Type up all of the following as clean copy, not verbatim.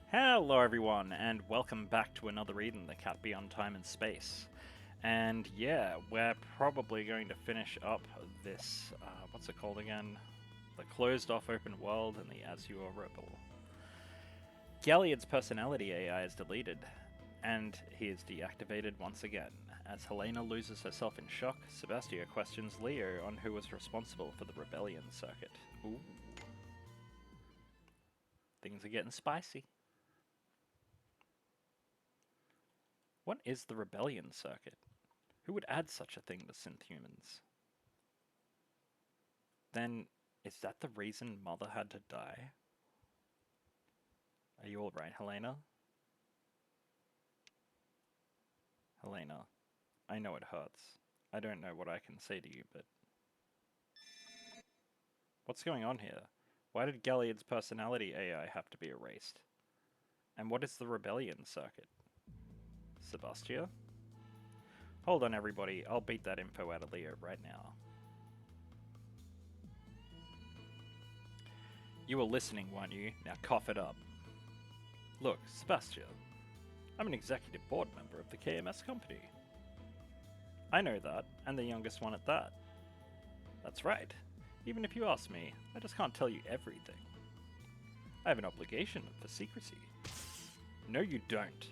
Hello everyone, and welcome back to another read in the Cat Beyond Time and Space. And yeah, we're probably going to finish up this, what's it called again? The closed off open world and the Azure Rebel. Galliard's personality AI is deleted, and he is deactivated once again. As Helena loses herself in shock, Sebastia questions Leo on who was responsible for the rebellion circuit. Ooh. Things are getting spicy. What is the rebellion circuit? Who would add such a thing to synth humans? Then, is that the reason Mother had to die? Are you alright, Helena? Helena, I know it hurts. I don't know what I can say to you, but... What's going on here? Why did Galliard's personality AI have to be erased? And what is the rebellion circuit? Sebastia? Hold on everybody, I'll beat that info out of Leo right now. You were listening, weren't you? Now cough it up. Look, Sebastia, I'm an executive board member of the KMS company. I know that, and the youngest one at that. That's right. Even if you ask me, I just can't tell you everything. I have an obligation for secrecy. No, you don't.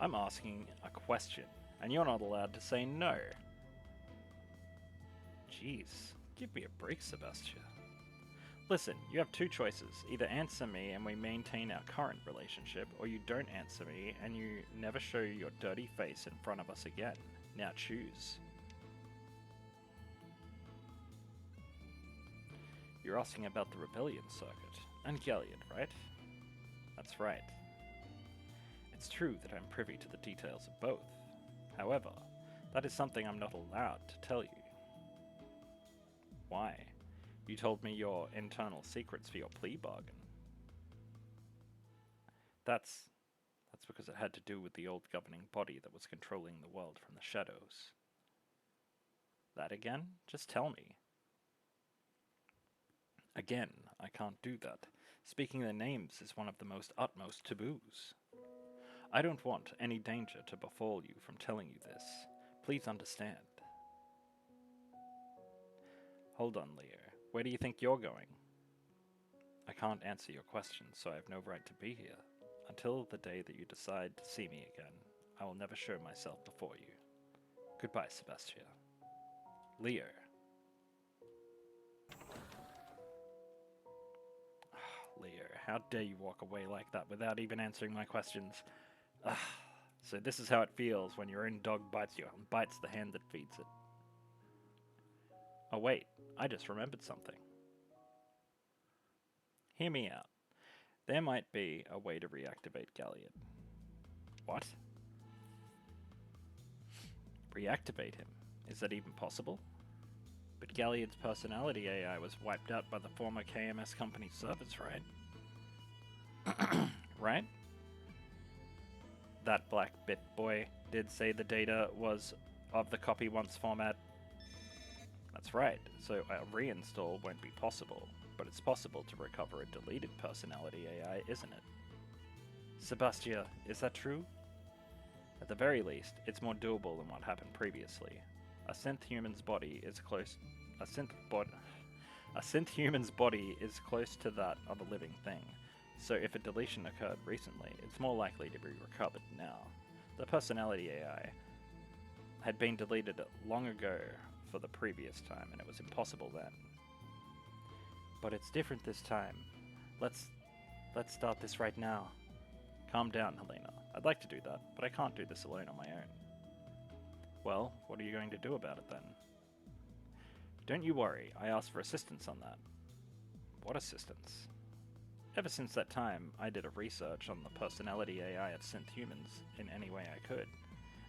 I'm asking a question, and you're not allowed to say no. Jeez, give me a break, Sebastia. Listen, you have two choices. Either answer me and we maintain our current relationship, or you don't answer me and you never show your dirty face in front of us again. Now choose. You're asking about the rebellion circuit, and Galliard, right? That's right. It's true that I'm privy to the details of both. However, that is something I'm not allowed to tell you. Why? You told me your internal secrets for your plea bargain. That's because it had to do with the old governing body that was controlling the world from the shadows. That again? Just tell me. Again, I can't do that. Speaking their names is one of the most utmost taboos. I don't want any danger to befall you from telling you this. Please understand. Hold on, Leo. Where do you think you're going? I can't answer your questions, so I have no right to be here. Until the day that you decide to see me again, I will never show myself before you. Goodbye, Sebastia. Leo. Leo, how dare you walk away like that without even answering my questions? So this is how it feels when your own dog bites you and bites the hand that feeds it. Oh wait, I just remembered something. Hear me out. There might be a way to reactivate Galliard. What? Reactivate him? Is that even possible? But Galliard's personality AI was wiped out by the former KMS company servers, right? Right? That black bit boy did say the data was of the copy once format. That's right, so a reinstall won't be possible, but it's possible to recover a deleted personality AI, isn't it? Sebastia, is that true? At the very least, it's more doable than what happened previously. A synth human's body is close to that of a living thing, so if a deletion occurred recently, it's more likely to be recovered now. The personality AI had been deleted long ago for the previous time, and it was impossible then. But it's different this time. Let's start this right now. Calm down, Helena. I'd like to do that, but I can't do this alone on my own. Well, what are you going to do about it then? Don't you worry, I asked for assistance on that. What assistance? Ever since that time, I did a research on the personality AI of synth humans in any way I could.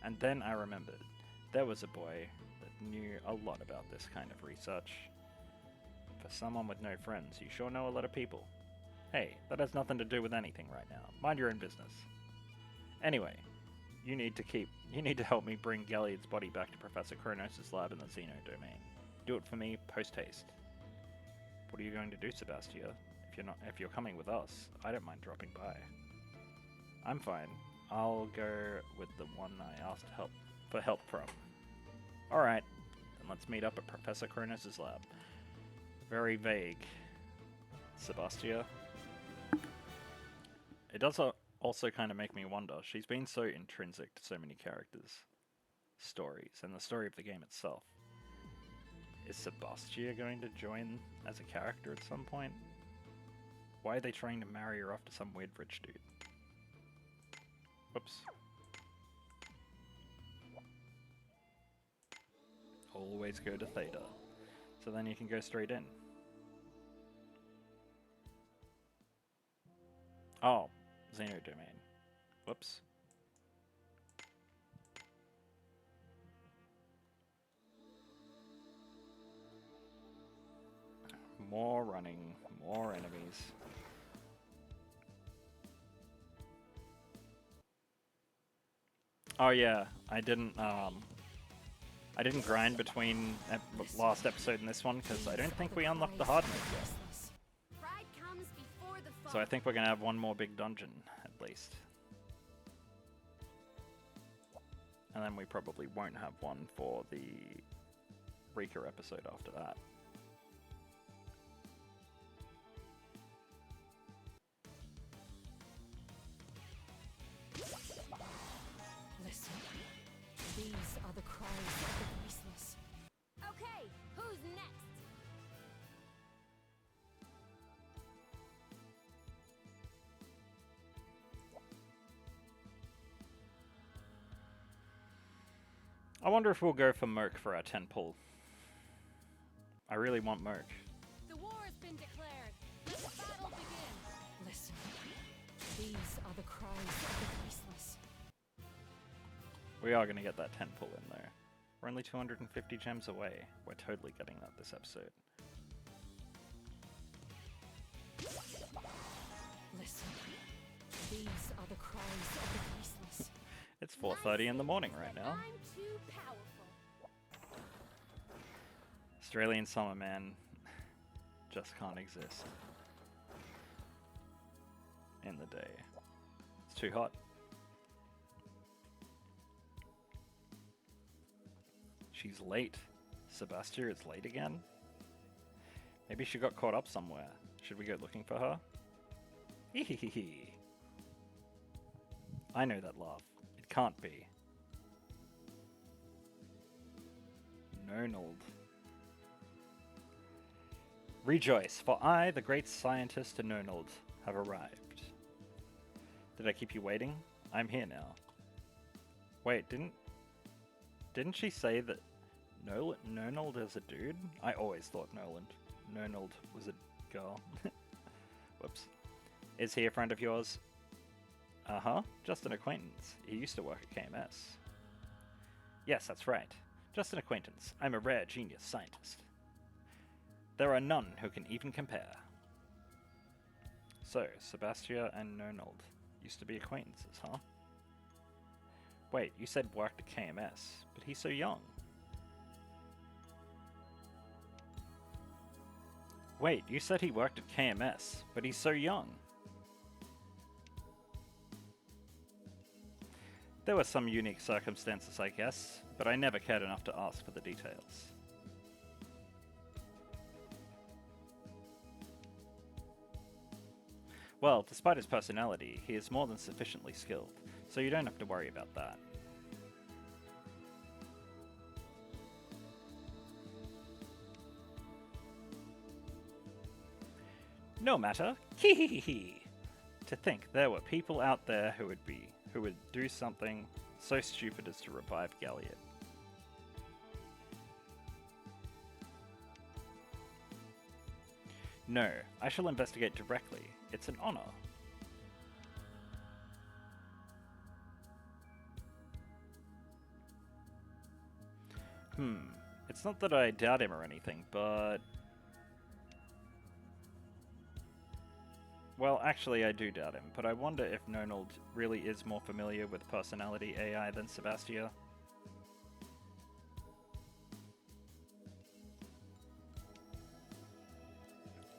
And then I remembered, there was a boy that knew a lot about this kind of research. For someone with no friends, you sure know a lot of people. Hey, that has nothing to do with anything right now. Mind your own business. Anyway, you need to help me bring Galliard's body back to Professor Kronos' lab in the Xeno domain. Do it for me, post haste. What are you going to do, Sebastia? If you're coming with us, I don't mind dropping by. I'm fine. I'll go with the one I asked for help from. Alright, then let's meet up at Professor Kronos' lab. Very vague. Sebastia. It does also kind of make me wonder. She's been so intrinsic to so many characters' stories, and the story of the game itself. Is Sebastia going to join as a character at some point? Why are they trying to marry her off to some weird rich dude? Whoops. Always go to Theta. So then you can go straight in. Oh, Xenodomain. Whoops. More running, more enemies. Oh yeah, I didn't grind between last episode and this one because I don't think we unlocked the hard mode yet. So I think we're gonna have one more big dungeon at least. And then we probably won't have one for the Rika episode after that. Listen, these are the cries of the voiceless. Okay, who's next? I wonder if we'll go for Merc for our 10 pull. I really want Merc. The war has been declared. Let the battle begin. Listen, these are the cries of the voiceless. We are going to get that 10 pull in there. We're only 250 gems away. We're totally getting that this episode. Listen, these are the cries of the voiceless. It's 4:30 in the morning right now. I'm too powerful. Australian summer, man, just can't exist in the day. It's too hot. She's late. Sebastia is late again? Maybe she got caught up somewhere. Should we go looking for her? Hehehe. I know that laugh. It can't be. Nonold. Rejoice, for I, the great scientist Nonold, have arrived. Did I keep you waiting? I'm here now. Wait, didn't she say that Nonold is a dude? I always thought Nonold was a girl. Whoops. Is he a friend of yours? Uh-huh, just an acquaintance. He used to work at KMS. Yes, that's right. Just an acquaintance. I'm a rare genius scientist. There are none who can even compare. So, Sebastia and Nonold used to be acquaintances, huh? Wait, you said worked at KMS, but he's so young. Wait, you said he worked at KMS, but he's so young. There were some unique circumstances, I guess, but I never cared enough to ask for the details. Well, despite his personality, he is more than sufficiently skilled, so you don't have to worry about that. No matter. Hehehe. To think there were people out there who would do something so stupid as to revive Galliot. No, I shall investigate directly. It's an honor. It's not that I doubt him or anything, but... Well, actually I do doubt him, but I wonder if Nonold really is more familiar with personality AI than Sebastia.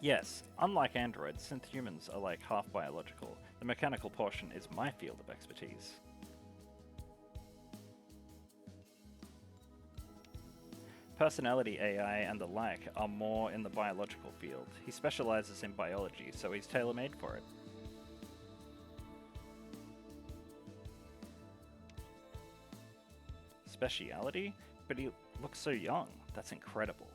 Yes, unlike androids, synth humans are like half biological. The mechanical portion is my field of expertise. Personality AI and the like are more in the biological field. He specializes in biology, so he's tailor-made for it. Speciality? But he looks so young. That's incredible.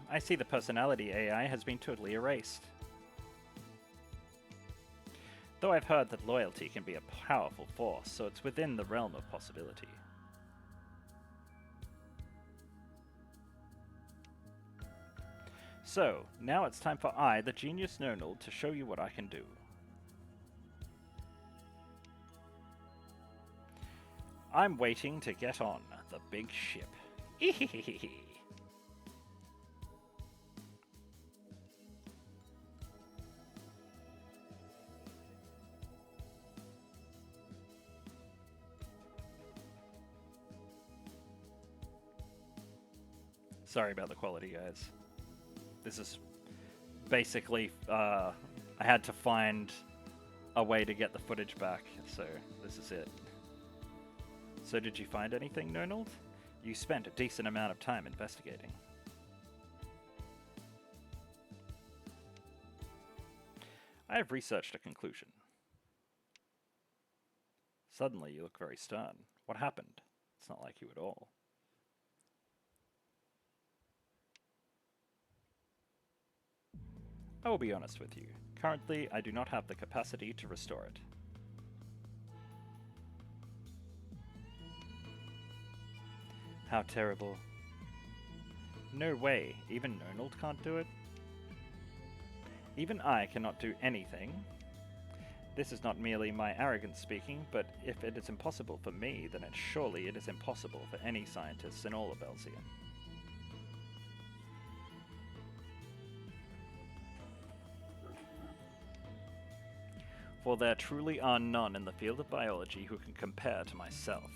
I see the personality AI has been totally erased. Though I've heard that loyalty can be a powerful force, so it's within the realm of possibility. So, now it's time for I, the genius Nonold, to show you what I can do. I'm waiting to get on the big ship. Ehehehe. Sorry about the quality, guys. This is basically, I had to find a way to get the footage back, so this is it. So did you find anything, Nonold? You spent a decent amount of time investigating. I have researched a conclusion. Suddenly you look very stern. What happened? It's not like you at all. I will be honest with you. Currently, I do not have the capacity to restore it. How terrible. No way, even Nonold can't do it? Even I cannot do anything? This is not merely my arrogance speaking, but if it is impossible for me, then surely it is impossible for any scientists in all of Elzium. For there truly are none in the field of biology who can compare to myself.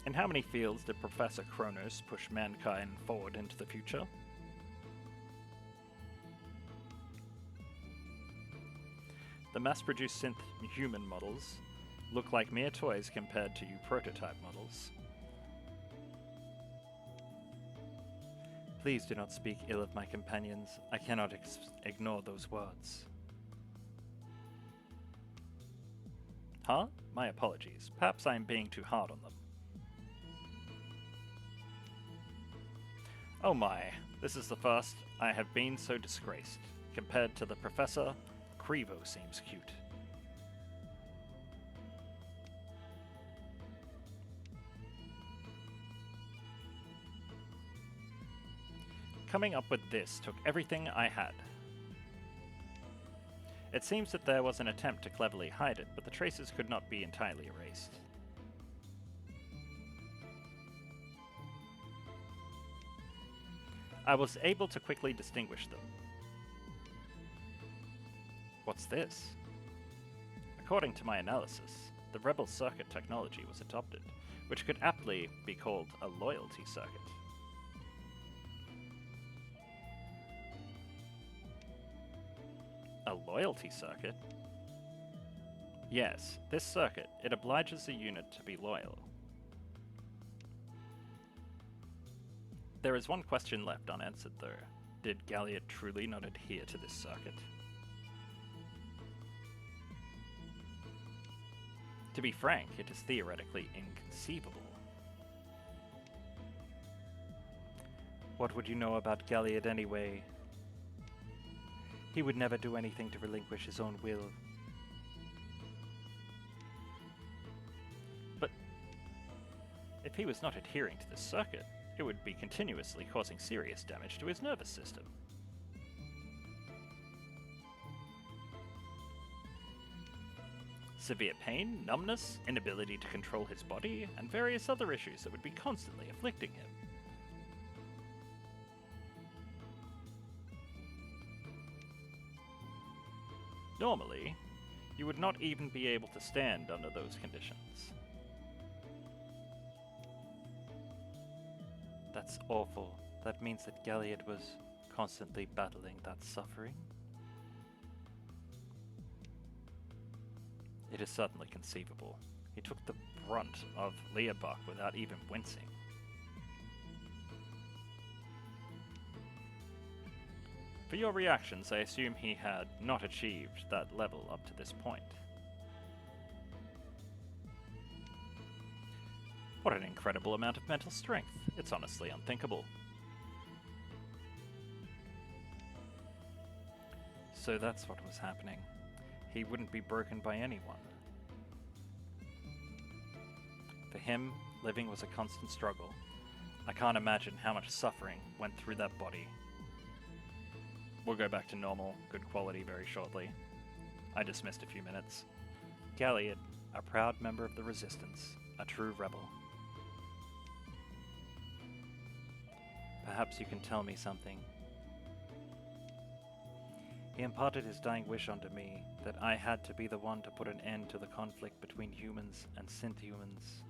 In how many fields did Professor Kronos push mankind forward into the future? The mass-produced synth-human models look like mere toys compared to you prototype models. Please do not speak ill of my companions. I cannot ignore those words. Huh? My apologies. Perhaps I am being too hard on them. Oh my, this is the first I have been so disgraced. Compared to the Professor, Crevo seems cute. Coming up with this took everything I had. It seems that there was an attempt to cleverly hide it, but the traces could not be entirely erased. I was able to quickly distinguish them. What's this? According to my analysis, the Rebel circuit technology was adopted, which could aptly be called a loyalty circuit. A loyalty circuit? Yes, this circuit, it obliges the unit to be loyal. There is one question left unanswered though. Did Galliot truly not adhere to this circuit? To be frank, it is theoretically inconceivable. What would you know about Galliot anyway? He would never do anything to relinquish his own will. But if he was not adhering to this circuit, it would be continuously causing serious damage to his nervous system. Severe pain, numbness, inability to control his body, and various other issues that would be constantly afflicting him. Normally, You would not even be able to stand under those conditions. That's awful. That means that Galliard was constantly battling that suffering? It is certainly conceivable. He took the brunt of LeA-BAK without even wincing. For your reactions, I assume he had not achieved that level up to this point. What an incredible amount of mental strength. It's honestly unthinkable. So that's what was happening. He wouldn't be broken by anyone. For him, living was a constant struggle. I can't imagine how much suffering went through that body. We'll go back to normal, good quality very shortly. I just missed a few minutes. Galliard, a proud member of the Resistance, a true rebel. Perhaps you can tell me something. He imparted his dying wish onto me that I had to be the one to put an end to the conflict between humans and synth-humans.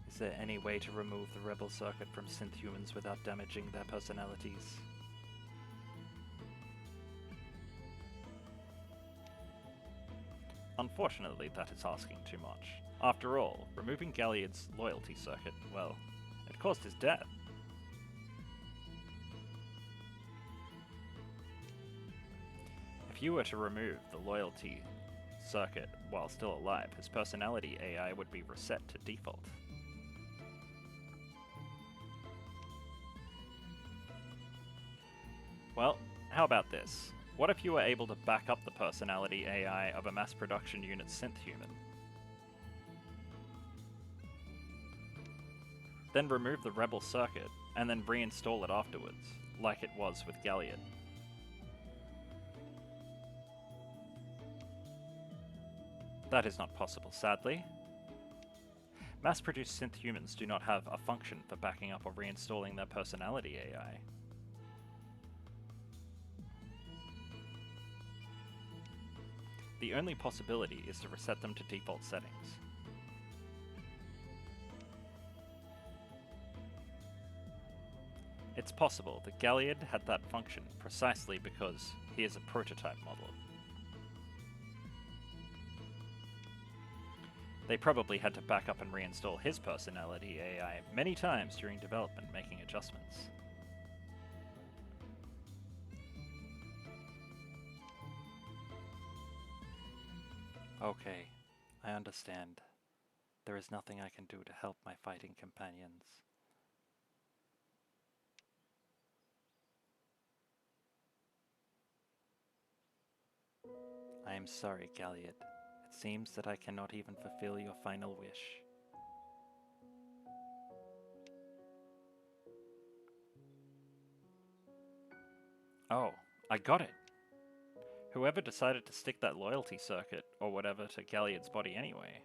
Is there any way to remove the rebel circuit from synth-humans without damaging their personalities? Unfortunately, that is asking too much. After all, removing Galliard's loyalty circuit, well, it caused his death. If you were to remove the loyalty circuit while still alive, his personality AI would be reset to default. Well, how about this? What if you were able to back up the personality AI of a mass production unit synth-human? Then remove the rebel circuit, and then reinstall it afterwards, like it was with Galliard. That is not possible, sadly. Mass-produced synth-humans do not have a function for backing up or reinstalling their personality AI. The only possibility is to reset them to default settings. It's possible that Galliard had that function precisely because he is a prototype model. They probably had to back up and reinstall his personality AI many times during development, making adjustments. Okay, I understand. There is nothing I can do to help my fighting companions. I am sorry, Galliard. It seems that I cannot even fulfill your final wish. Oh, I got it! Whoever decided to stick that loyalty circuit, or whatever, to Galliard's body anyway.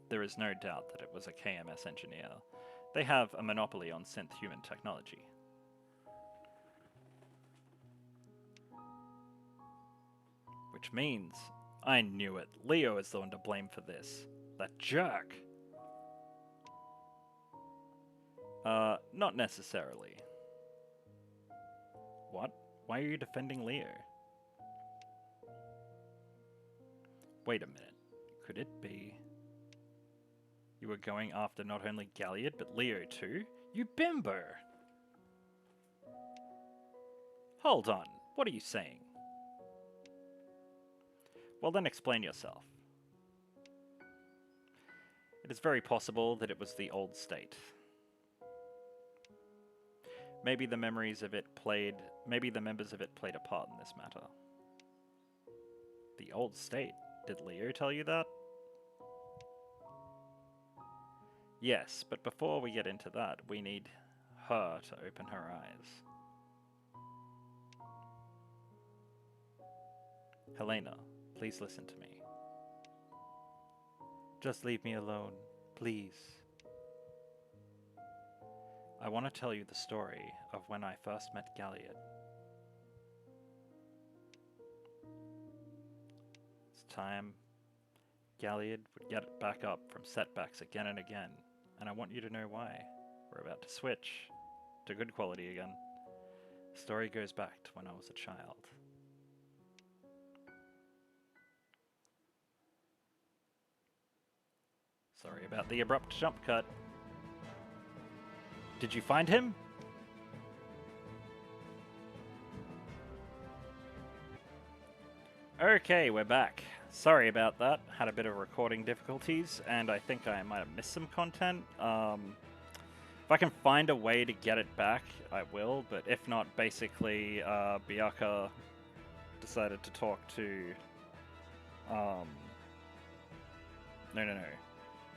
There is no doubt that it was a KMS engineer. They have a monopoly on synth-human technology. Which means, I knew it, Leo is the one to blame for this. That jerk! Not necessarily. What? Why are you defending Leo? Wait a minute. Could it be... You were going after not only Galliard, but Leo too? You bimbo! Hold on, what are you saying? Well then explain yourself. It is very possible that it was the old state. Maybe the members of it played a part in this matter. The old state? Did Leo tell you that? Yes, but before we get into that, we need her to open her eyes. Helena, please listen to me. Just leave me alone, please. I want to tell you the story of when I first met Galliard. It's time Galliard would get back up from setbacks again and again, and I want you to know why. We're about to switch to good quality again. The story goes back to when I was a child. Sorry about the abrupt jump cut. Did you find him? Okay, we're back. Sorry about that. Had a bit of recording difficulties, and I think I might have missed some content. If I can find a way to get it back, I will, but if not, basically, Biaka decided to talk to... No.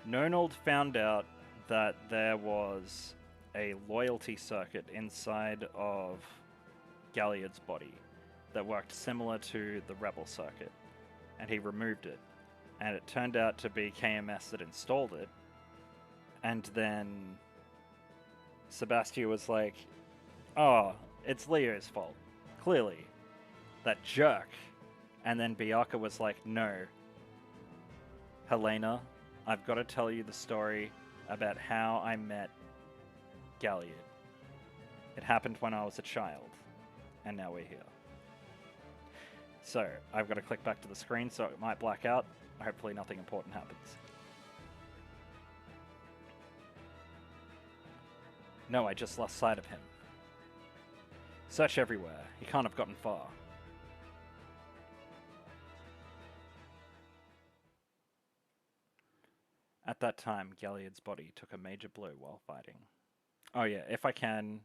Nonold found out that there was a loyalty circuit inside of Galliard's body that worked similar to the Rebel circuit, and he removed it. And it turned out to be KMS that installed it, and then Sebastia was like, oh, it's Leo's fault. Clearly. That jerk. And then Biaka was like, no. Helena, I've got to tell you the story about how I met Galliard. It happened when I was a child, and now we're here. So, I've got to click back to the screen so it might black out. Hopefully nothing important happens. No, I just lost sight of him. Search everywhere. He can't have gotten far. At that time, Galliard's body took a major blow while fighting. Oh yeah, if I can...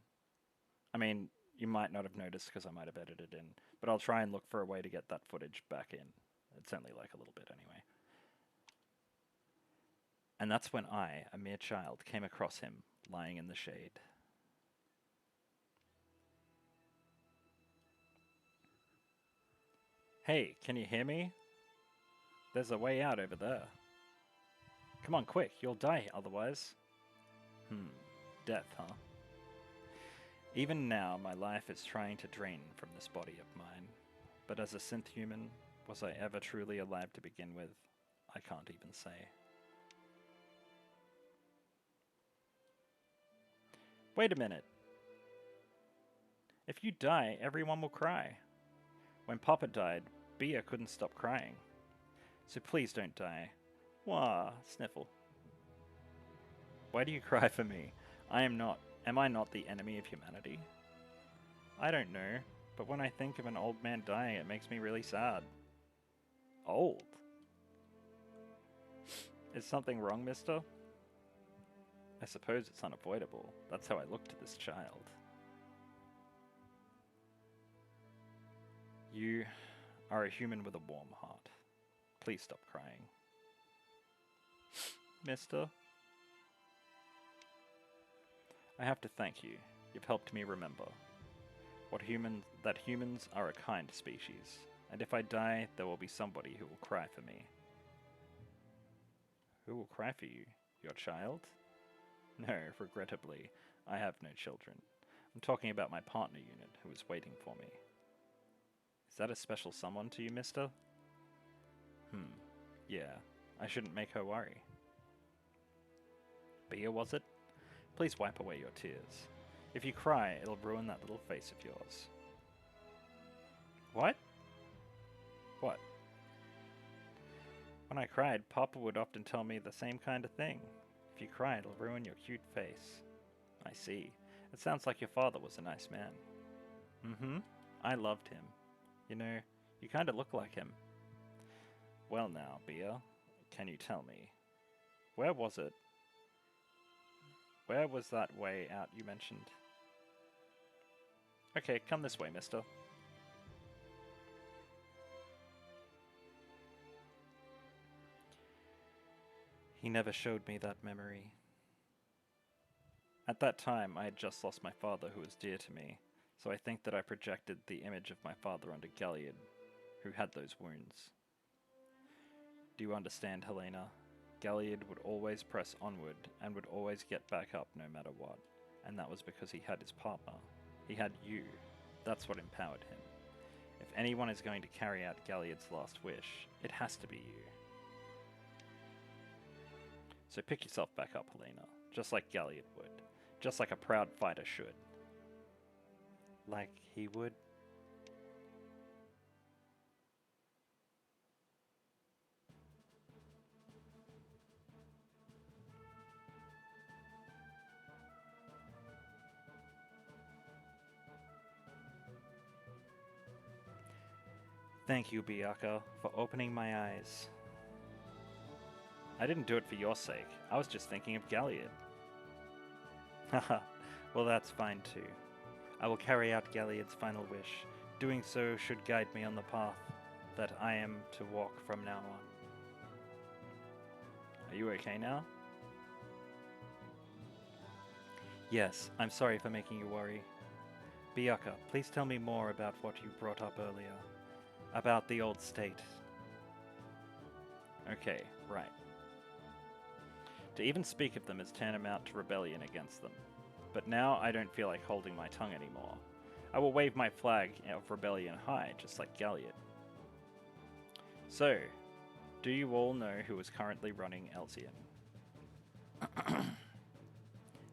I mean, you might not have noticed because I might have edited in, but I'll try and look for a way to get that footage back in. It's only like a little bit anyway. And that's when I, a mere child, came across him, lying in the shade. Hey, can you hear me? There's a way out over there. Come on, quick, you'll die otherwise. Death, huh? Even now, my life is trying to drain from this body of mine. But as a synth human, was I ever truly alive to begin with? I can't even say. Wait a minute. If you die, everyone will cry. When Papa died, Bia couldn't stop crying. So please don't die. Wah, sniffle. Why do you cry for me? Am I not the enemy of humanity? I don't know, but when I think of an old man dying, it makes me really sad. Old? Is something wrong, mister? I suppose it's unavoidable. That's how I look to this child. You are a human with a warm heart. Please stop crying. Mister? I have to thank you. You've helped me remember that humans are a kind species, and if I die, there will be somebody who will cry for me. Who will cry for you? Your child? No, regrettably, I have no children. I'm talking about my partner unit, who is waiting for me. Is that a special someone to you, mister? Yeah, I shouldn't make her worry. Bia, was it? Please wipe away your tears. If you cry, it'll ruin that little face of yours. What? What? When I cried, Papa would often tell me the same kind of thing. If you cry, it'll ruin your cute face. I see. It sounds like your father was a nice man. I loved him. You know, you kind of look like him. Well now, Bia, can you tell me? Where was it? Where was that way out you mentioned? Okay, come this way, mister. He never showed me that memory. At that time, I had just lost my father who was dear to me, so I think that I projected the image of my father onto Galliard, who had those wounds. Do you understand, Helena? Galliard would always press onward and would always get back up no matter what. And that was because he had his partner. He had you. That's what empowered him. If anyone is going to carry out Galliard's last wish, it has to be you. So pick yourself back up, Helena, just like Galliard would. Just like a proud fighter should. Like he would. Thank you, Biaka, for opening my eyes. I didn't do it for your sake. I was just thinking of Galliard. Haha, well that's fine too. I will carry out Galliard's final wish. Doing so should guide me on the path that I am to walk from now on. Are you okay now? Yes, I'm sorry for making you worry. Biaka, please tell me more about what you brought up earlier. About the old state. Okay, right. To even speak of them is tantamount to rebellion against them. But now I don't feel like holding my tongue anymore. I will wave my flag of rebellion high, just like Galliard. So, do you all know who is currently running Elzian?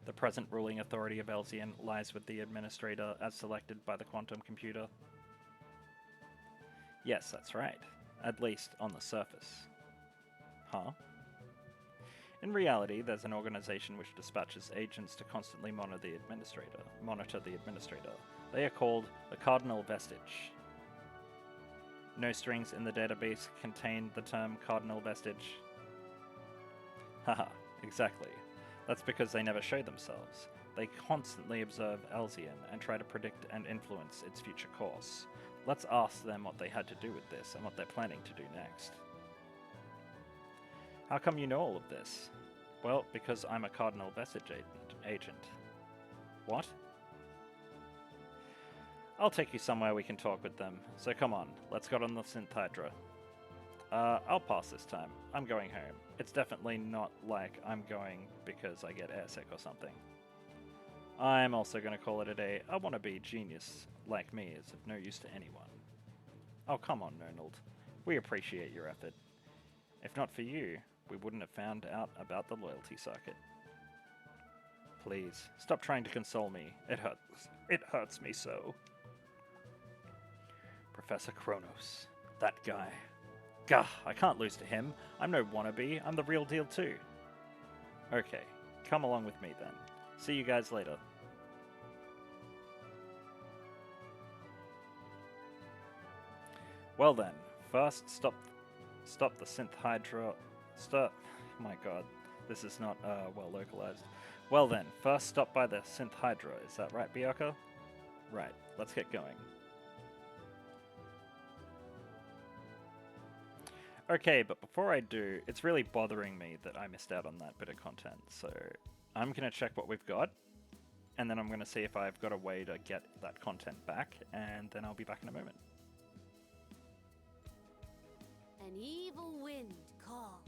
The present ruling authority of Elzian lies with the administrator as selected by the quantum computer. Yes, that's right. At least on the surface. Huh? In reality, there's an organization which dispatches agents to constantly monitor the administrator. They are called the Cardinal Vestige. No strings in the database contain the term Cardinal Vestige. Haha, exactly. That's because they never show themselves. They constantly observe Elzian and try to predict and influence its future course. Let's ask them what they had to do with this and what they're planning to do next. How come you know all of this? Well, because I'm a Cardinal Vestige agent. What? I'll take you somewhere we can talk with them. So come on, let's get on the Synth Hydra. I'll pass this time. I'm going home. It's definitely not like I'm going because I get airsick or something. I'm also going to call it a day. A wannabe genius like me is of no use to anyone. Oh, come on, Nonold. We appreciate your effort. If not for you, we wouldn't have found out about the loyalty circuit. Please, stop trying to console me. It hurts. It hurts me so. Professor Kronos. That guy. Gah, I can't lose to him. I'm no wannabe. I'm the real deal too. Okay, come along with me then. See you guys later. Well then, first stop the Synth Hydra. My god, this is not well localized. Well then, first stop by the Synth Hydra. Is that right, Biaka? Right. Let's get going. Okay, but before I do, it's really bothering me that I missed out on that bit of content. So I'm gonna check what we've got, and then I'm gonna see if I've got a way to get that content back, and then I'll be back in a moment. An evil wind calls.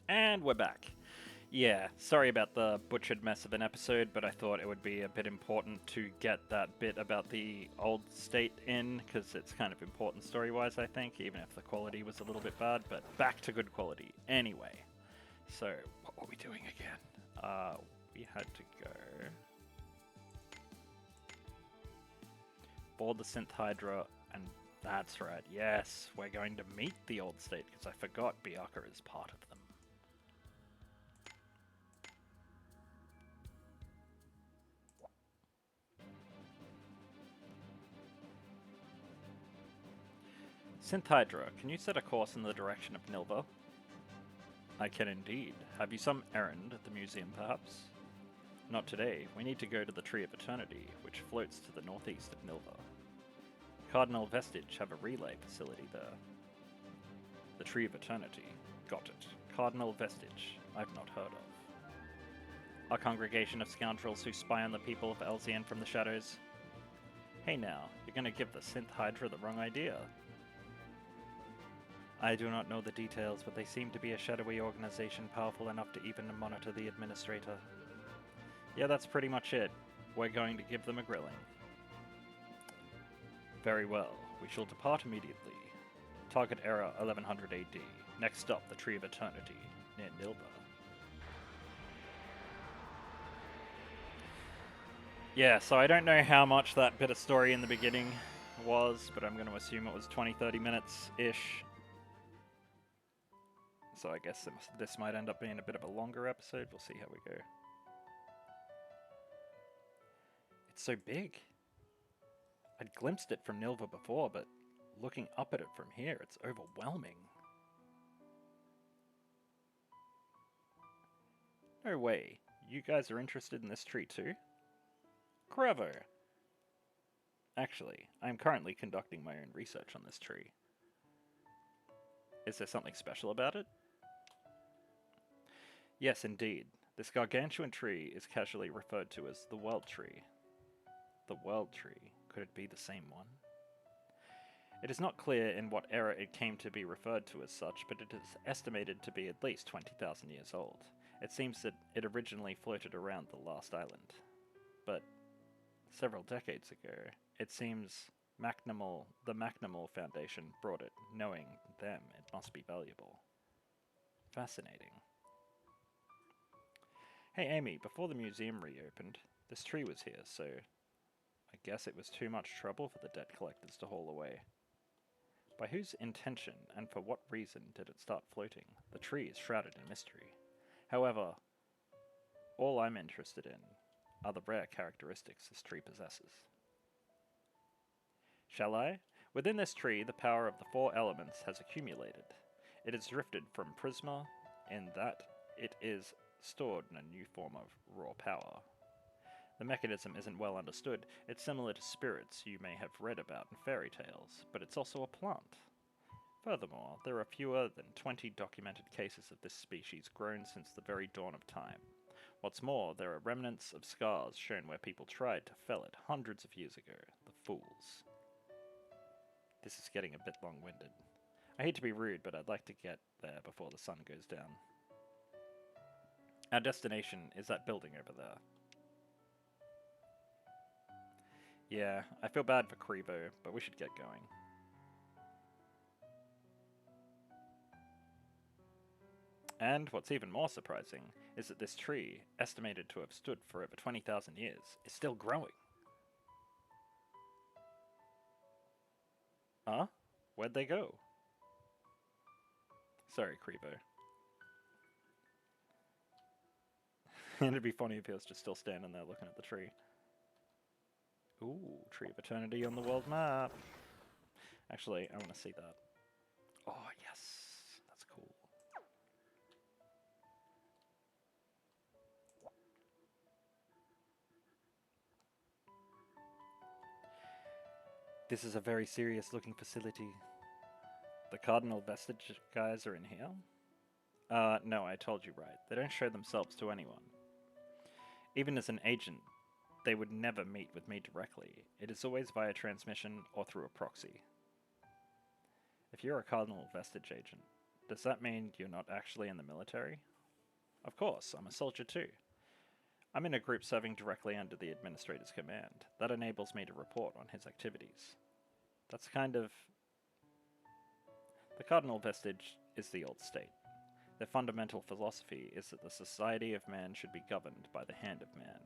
And we're back. Yeah, sorry about the butchered mess of an episode, but I thought it would be a bit important to get that bit about the old state in, because it's kind of important story-wise, I think, even if the quality was a little bit bad, but back to good quality. Anyway, so, what were we doing again? We had to go... board the Synth Hydra, and that's right, yes, we're going to meet the old state, because I forgot Biaka is part of them. Synth Hydra, can you set a course in the direction of Nilva? I can indeed. Have you some errand at the museum, perhaps? Not today. We need to go to the Tree of Eternity, which floats to the northeast of Nilva. Cardinal Vestige have a relay facility there. The Tree of Eternity. Got it. Cardinal Vestige. I've not heard of. A congregation of scoundrels who spy on the people of Elzian from the shadows. Hey now, you're gonna give the Synth Hydra the wrong idea. I do not know the details, but they seem to be a shadowy organization powerful enough to even monitor the administrator. Yeah, that's pretty much it. We're going to give them a grilling. Very well. We shall depart immediately. Target era 1100 AD. Next stop, the Tree of Eternity, near Nilva. Yeah, so I don't know how much that bit of story in the beginning was, but I'm going to assume it was 20-30 minutes-ish. So I guess this might end up being a bit of a longer episode. We'll see how we go. It's so big. I'd glimpsed it from Nilva before, but looking up at it from here, it's overwhelming. No way. You guys are interested in this tree too? Clever! Actually, I am currently conducting my own research on this tree. Is there something special about it? Yes, indeed. This gargantuan tree is casually referred to as the World Tree. The World Tree. Could it be the same one? It is not clear in what era it came to be referred to as such, but it is estimated to be at least 20,000 years old. It seems that it originally floated around the last island. But several decades ago, it seems the McNamall Foundation brought it, knowing them it must be valuable. Fascinating. Hey Amy, before the museum reopened, this tree was here, so I guess it was too much trouble for the debt collectors to haul away. By whose intention and for what reason did it start floating? The tree is shrouded in mystery. However, all I'm interested in are the rare characteristics this tree possesses. Shall I? Within this tree, the power of the four elements has accumulated. It is drifted from Prisma in that it is stored in a new form of raw power. The mechanism isn't well understood. It's similar to spirits you may have read about in fairy tales, but it's also a plant. Furthermore, there are fewer than 20 documented cases of this species grown since the very dawn of time. What's more, there are remnants of scars shown where people tried to fell it hundreds of years ago. The fools. This is getting a bit long-winded. I hate to be rude, but I'd like to get there before the sun goes down. Our destination is that building over there. Yeah, I feel bad for Crevo, but we should get going. And what's even more surprising is that this tree, estimated to have stood for over 20,000 years, is still growing. Huh? Where'd they go? Sorry, Crevo. It'd be funny if he was just still standing there looking at the tree. Ooh, Tree of Eternity on the world map. Actually, I want to see that. Oh, yes. That's cool. This is a very serious looking facility. The Cardinal Vestige guys are in here? No, I told you right. They don't show themselves to anyone. Even as an agent, they would never meet with me directly. It is always via transmission or through a proxy. If you're a Cardinal Vestige agent, does that mean you're not actually in the military? Of course, I'm a soldier too. I'm in a group serving directly under the Administrator's command. That enables me to report on his activities. That's kind of... The Cardinal Vestige is the old state. Their fundamental philosophy is that the society of man should be governed by the hand of man.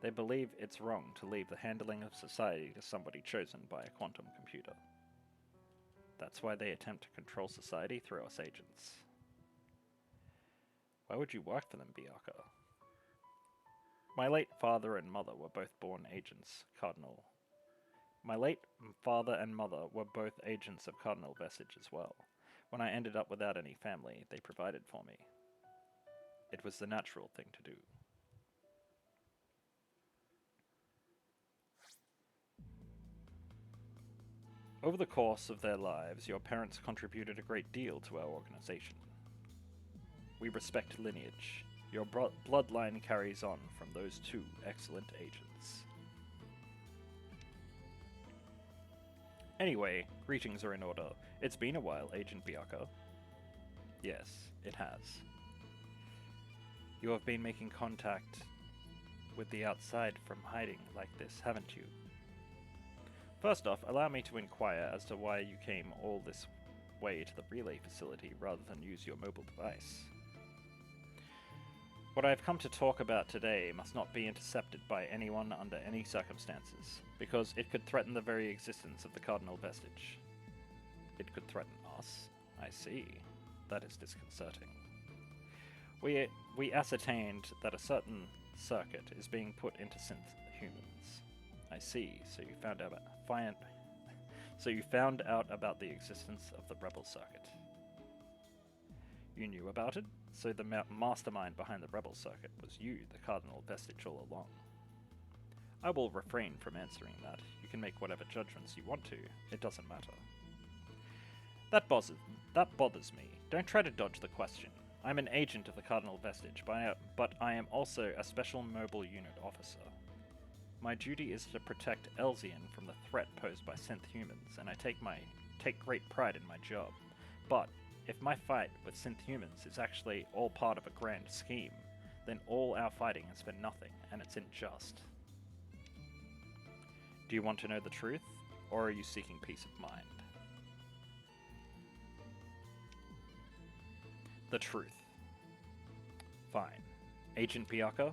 They believe it's wrong to leave the handling of society to somebody chosen by a quantum computer. That's why they attempt to control society through us agents. Why would you work for them, Biaka? My late father and mother were both born agents, Cardinal. My late father and mother were both agents of Cardinal Vestige as well. When I ended up without any family, they provided for me. It was the natural thing to do. Over the course of their lives, your parents contributed a great deal to our organization. We respect lineage. Your bloodline carries on from those two excellent agents. Anyway, greetings are in order. It's been a while, Agent Biaka. Yes, it has. You have been making contact with the outside from hiding like this, haven't you? First off, allow me to inquire as to why you came all this way to the relay facility rather than use your mobile device. What I have come to talk about today must not be intercepted by anyone under any circumstances, because it could threaten the very existence of the Cardinal Vestige. It could threaten us? I see. That is disconcerting. We ascertained that a certain circuit is being put into synth humans. I see. So you found out about the existence of the rebel circuit. You knew about it? So the mastermind behind the rebel circuit was you, the Cardinal Vestige, all along. I will refrain from answering that. You can make whatever judgments you want to. It doesn't matter. That bothers me. Don't try to dodge the question. I'm an agent of the Cardinal Vestige, but I am also a special mobile unit officer. My duty is to protect Elzian from the threat posed by synth humans, and I take great pride in my job. But if my fight with synth humans is actually all part of a grand scheme, then all our fighting is for nothing, and it's unjust. Do you want to know the truth, or are you seeking peace of mind? The truth. Fine. Agent Biaka,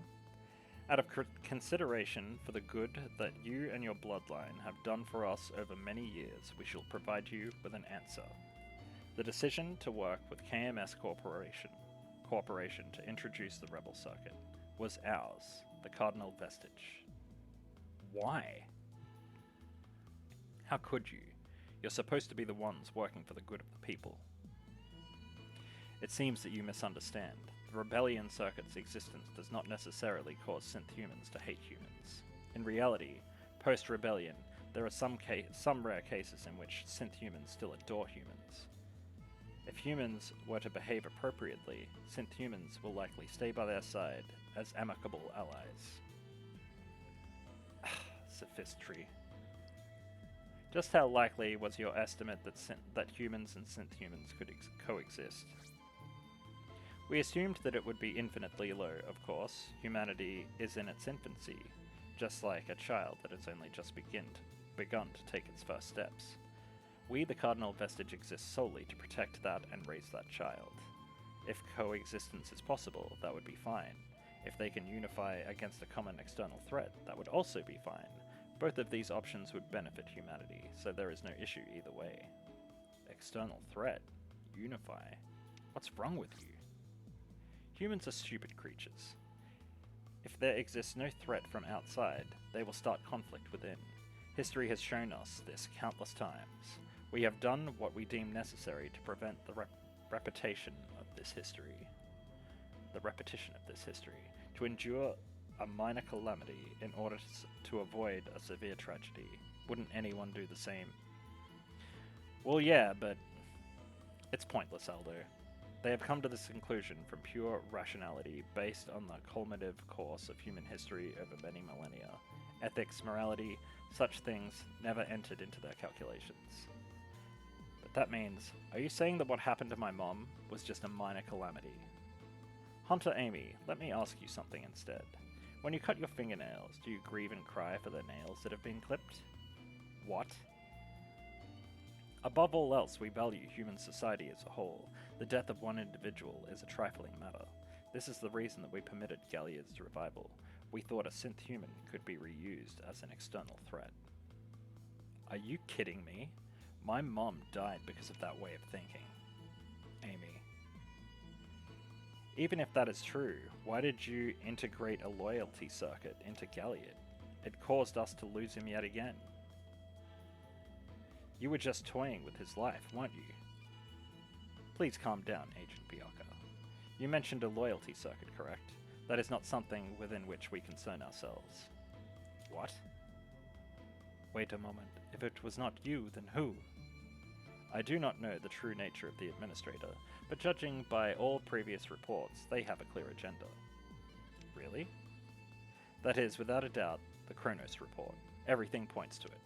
out of consideration for the good that you and your bloodline have done for us over many years, we shall provide you with an answer. The decision to work with KMS Corporation to introduce the Rebel Circuit was ours, the Cardinal Vestige. Why? How could you? You're supposed to be the ones working for the good of the people. It seems that you misunderstand. The Rebellion Circuit's existence does not necessarily cause synth humans to hate humans. In reality, post-rebellion, there are some rare cases in which synth humans still adore humans. If humans were to behave appropriately, synth humans will likely stay by their side as amicable allies. Sophistry. Just how likely was your estimate that humans and synth humans could coexist? We assumed that it would be infinitely low, of course. Humanity is in its infancy, just like a child that has only just begun to take its first steps. We, the Cardinal Vestige, exist solely to protect that and raise that child. If coexistence is possible, that would be fine. If they can unify against a common external threat, that would also be fine. Both of these options would benefit humanity, so there is no issue either way. External threat? Unify? What's wrong with you? Humans are stupid creatures. If there exists no threat from outside, they will start conflict within. History has shown us this countless times. We have done what we deem necessary to prevent the repetition of this history. To endure a minor calamity in order to avoid a severe tragedy. Wouldn't anyone do the same? Well, yeah, but it's pointless, Aldo. They have come to this conclusion from pure rationality based on the cumulative course of human history over many millennia. Ethics, morality, such things never entered into their calculations. But that means, are you saying that what happened to my mom was just a minor calamity? Hunter Amy, let me ask you something instead. When you cut your fingernails, do you grieve and cry for the nails that have been clipped? What? Above all else, we value human society as a whole. The death of one individual is a trifling matter. This is the reason that we permitted Galliard's revival. We thought a synth human could be reused as an external threat. Are you kidding me? My mom died because of that way of thinking. Amy. Even if that is true, why did you integrate a loyalty circuit into Galliard? It caused us to lose him yet again. You were just toying with his life, weren't you? Please calm down, Agent Biaka. You mentioned a loyalty circuit, correct? That is not something within which we concern ourselves. What? Wait a moment. If it was not you, then who? I do not know the true nature of the Administrator, but judging by all previous reports, they have a clear agenda. Really? That is, without a doubt, the Kronos report. Everything points to it.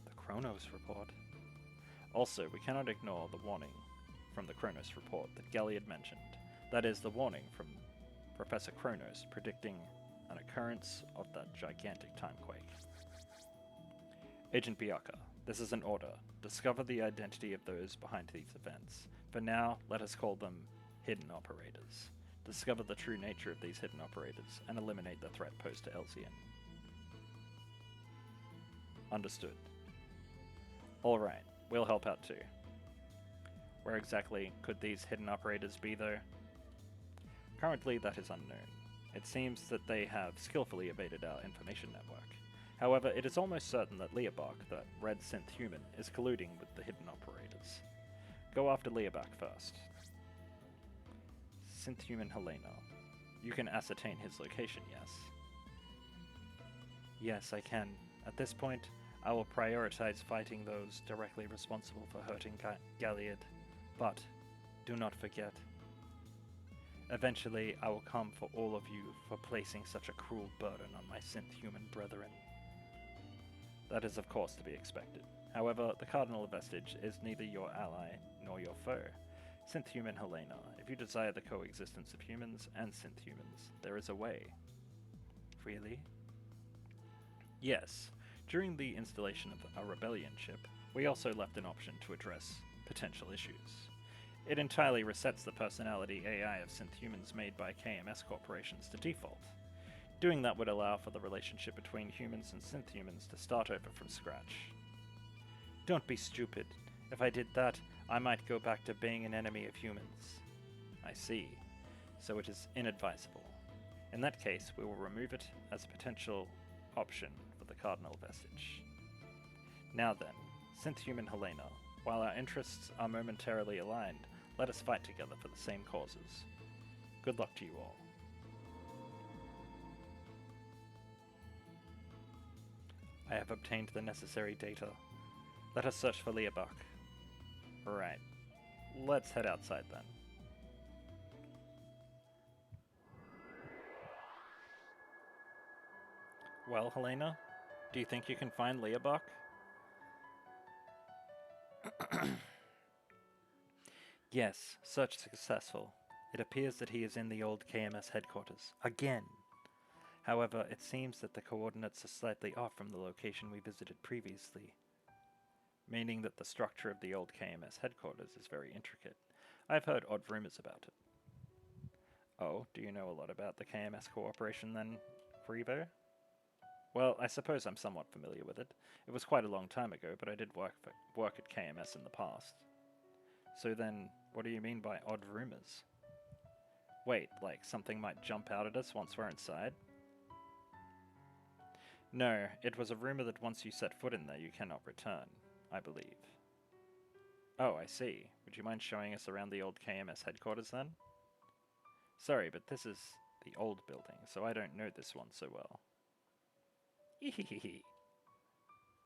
The Kronos report? Also, we cannot ignore the warning from the Kronos report that Galliard mentioned. That is, the warning from Professor Kronos predicting an occurrence of that gigantic timequake. Agent Biaka, this is an order. Discover the identity of those behind these events. For now, let us call them hidden operators. Discover the true nature of these hidden operators and eliminate the threat posed to LCN. Understood. Alright, we'll help out too. Where exactly could these hidden operators be though? Currently that is unknown. It seems that they have skillfully evaded our information network. However, it is almost certain that LeA-BAK, the red synth human, is colluding with the hidden operators. Go after LeA-BAK first. Synth human Helena. You can ascertain his location, yes? Yes, I can. At this point, I will prioritize fighting those directly responsible for hurting Galliard. But, do not forget, eventually I will come for all of you for placing such a cruel burden on my synth-human brethren. That is of course to be expected. However, the Cardinal Vestige is neither your ally nor your foe. Synth-human Helena, if you desire the coexistence of humans and synth-humans, there is a way. Really? Yes. During the installation of a rebellion chip, we also left an option to address potential issues. It entirely resets the personality AI of synth-humans made by KMS corporations to default. Doing that would allow for the relationship between humans and synth-humans to start over from scratch. Don't be stupid. If I did that, I might go back to being an enemy of humans. I see. So it is inadvisable. In that case, we will remove it as a potential option for the Cardinal Vestige. Now then, synth-human Helena, while our interests are momentarily aligned, let us fight together for the same causes. Good luck to you all. I have obtained the necessary data. Let us search for LeA-BAK. Right. Let's head outside then. Well, Helena, do you think you can find LeA-BAK? Yes, search successful. It appears that he is in the old KMS headquarters. Again! However, it seems that the coordinates are slightly off from the location we visited previously, meaning that the structure of the old KMS headquarters is very intricate. I've heard odd rumors about it. Oh, do you know a lot about the KMS cooperation then, Freevo? Well, I suppose I'm somewhat familiar with it. It was quite a long time ago, but I did work at KMS in the past. So then, what do you mean by odd rumors? Wait, like something might jump out at us once we're inside? No, it was a rumor that once you set foot in there you cannot return, I believe. Oh, I see. Would you mind showing us around the old KMS headquarters then? Sorry, but this is the old building, so I don't know this one so well. Hehehe.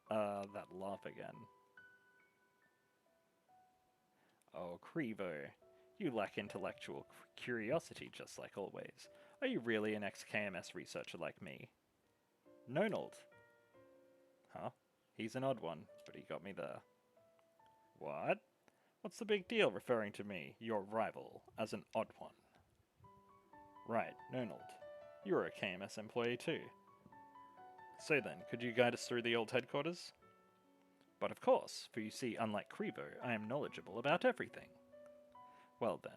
That laugh again. Oh, Crevo, you lack intellectual curiosity just like always. Are you really an ex-KMS researcher like me? Nonold. Huh? He's an odd one, but he got me there. What? What's the big deal referring to me, your rival, as an odd one? Right, Nonold. You're a KMS employee too. So then, could you guide us through the old headquarters? But of course, for you see, unlike Crevo, I am knowledgeable about everything. Well then,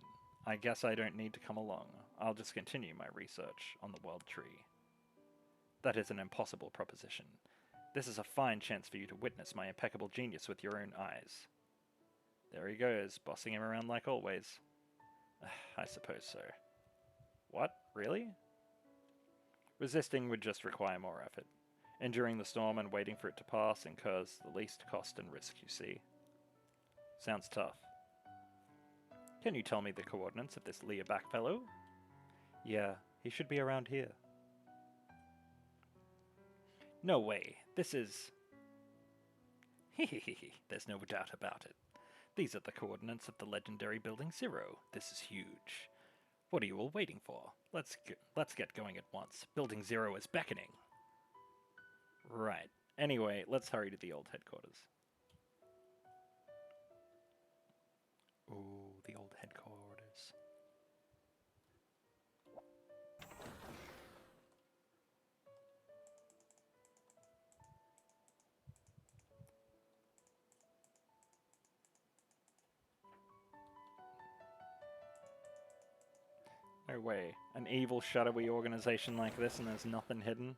I guess I don't need to come along. I'll just continue my research on the World Tree. That is an impossible proposition. This is a fine chance for you to witness my impeccable genius with your own eyes. There he goes, bossing him around like always. I suppose so. What? Really? Resisting would just require more effort. Enduring the storm and waiting for it to pass incurs the least cost and risk, you see. Sounds tough. Can you tell me the coordinates of this LeA-BAK fellow? Yeah, he should be around here. No way, this is... Hehehe, there's no doubt about it. These are the coordinates of the legendary Building Zero. This is huge. What are you all waiting for? Let's get going at once. Building Zero is beckoning. Right. Anyway, let's hurry to the old headquarters. Ooh, the old headquarters. No way. An evil, shadowy organization like this and there's nothing hidden?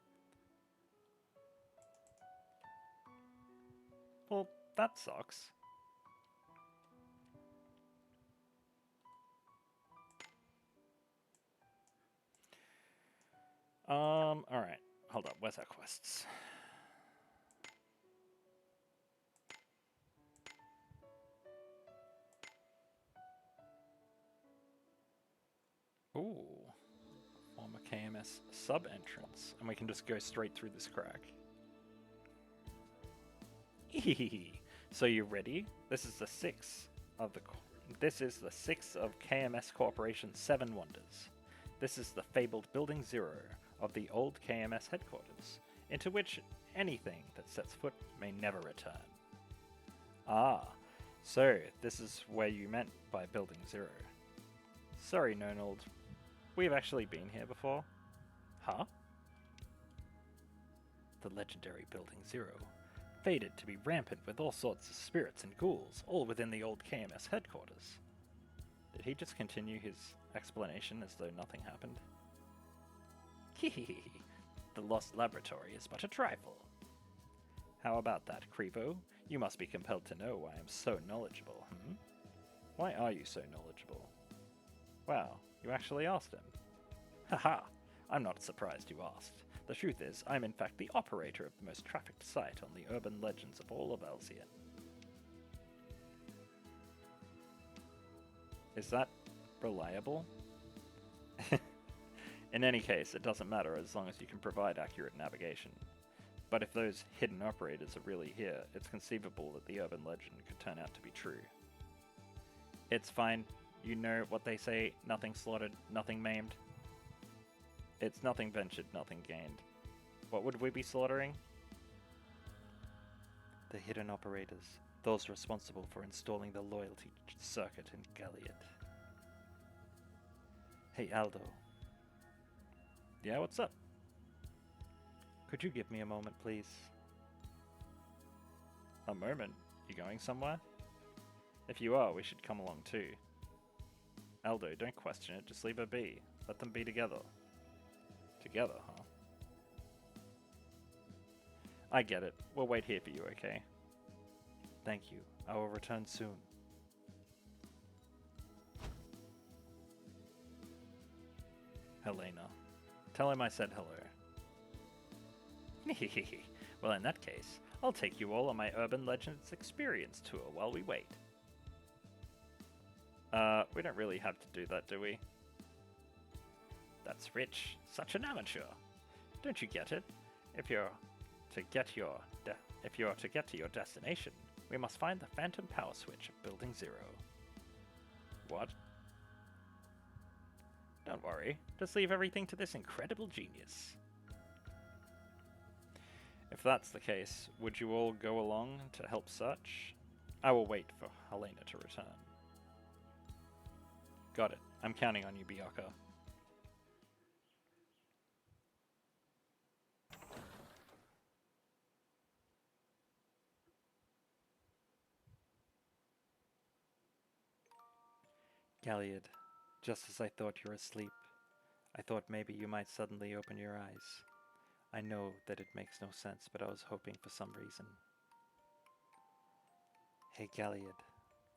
Well, that sucks. Alright. Hold up, where's our quests? Ooh. Form a KMS sub-entrance. And we can just go straight through this crack. So you ready? This is the sixth of KMS Corporation's 7 wonders. This is the fabled Building Zero of the old KMS headquarters, into which anything that sets foot may never return. Ah, so this is where you meant by Building Zero. Sorry, Nonold. We've actually been here before. Huh? The legendary Building Zero, fated to be rampant with all sorts of spirits and ghouls, all within the old KMS headquarters. Did he just continue his explanation as though nothing happened? Hehehe, the lost laboratory is but a trifle. How about that, Crevo? You must be compelled to know why I'm so knowledgeable, hmm? Why are you so knowledgeable? Wow, you actually asked him. Haha, I'm not surprised you asked. The truth is, I'm in fact the operator of the most trafficked site on the urban legends of all of Elsian. Is that reliable? In any case, it doesn't matter as long as you can provide accurate navigation. But if those hidden operators are really here, it's conceivable that the urban legend could turn out to be true. It's fine. You know what they say, nothing slaughtered, nothing maimed. It's nothing ventured, nothing gained. What would we be slaughtering? The hidden operators, those responsible for installing the loyalty circuit in Galliard. Hey Aldo. Yeah, what's up? Could you give me a moment, please? A moment? You going somewhere? If you are, we should come along too. Aldo, don't question it, just leave her be. Let them be together. Together, huh? I get it. We'll wait here for you, okay? Thank you. I will return soon. Helena. Tell him I said hello. Well, in that case, I'll take you all on my Urban Legends experience tour while we wait. We don't really have to do that, do we? That's rich. Such an amateur. Don't you get it? If you're to get to your destination, we must find the phantom power switch of Building Zero. What? Don't worry. Just leave everything to this incredible genius. If that's the case, would you all go along to help search? I will wait for Helena to return. Got it. I'm counting on you, Biaka. Galliard, just as I thought you were asleep, I thought maybe you might suddenly open your eyes. I know that it makes no sense, but I was hoping for some reason. Hey Galliard,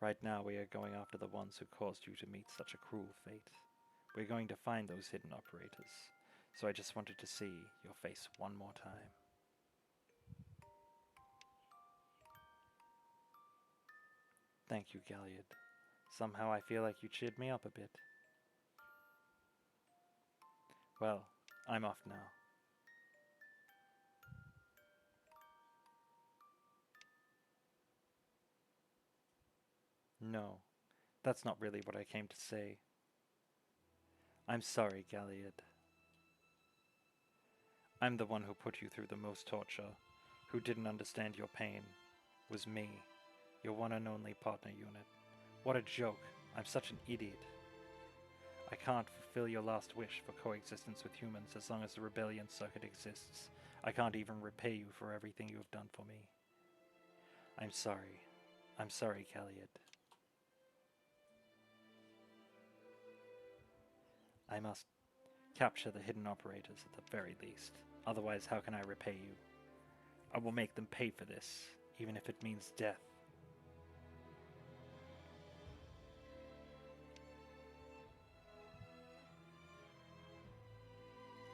right now we are going after the ones who caused you to meet such a cruel fate. We're going to find those hidden operators, so I just wanted to see your face one more time. Thank you, Galliard. Somehow I feel like you cheered me up a bit. Well, I'm off now. No, that's not really what I came to say. I'm sorry, Galliard. I'm the one who put you through the most torture, who didn't understand your pain. Was me, your one and only partner unit. What a joke. I'm such an idiot. I can't fulfill your last wish for coexistence with humans as long as the rebellion circuit exists. I can't even repay you for everything you have done for me. I'm sorry. I'm sorry, Galliard. I must capture the hidden operators at the very least. Otherwise, how can I repay you? I will make them pay for this, even if it means death.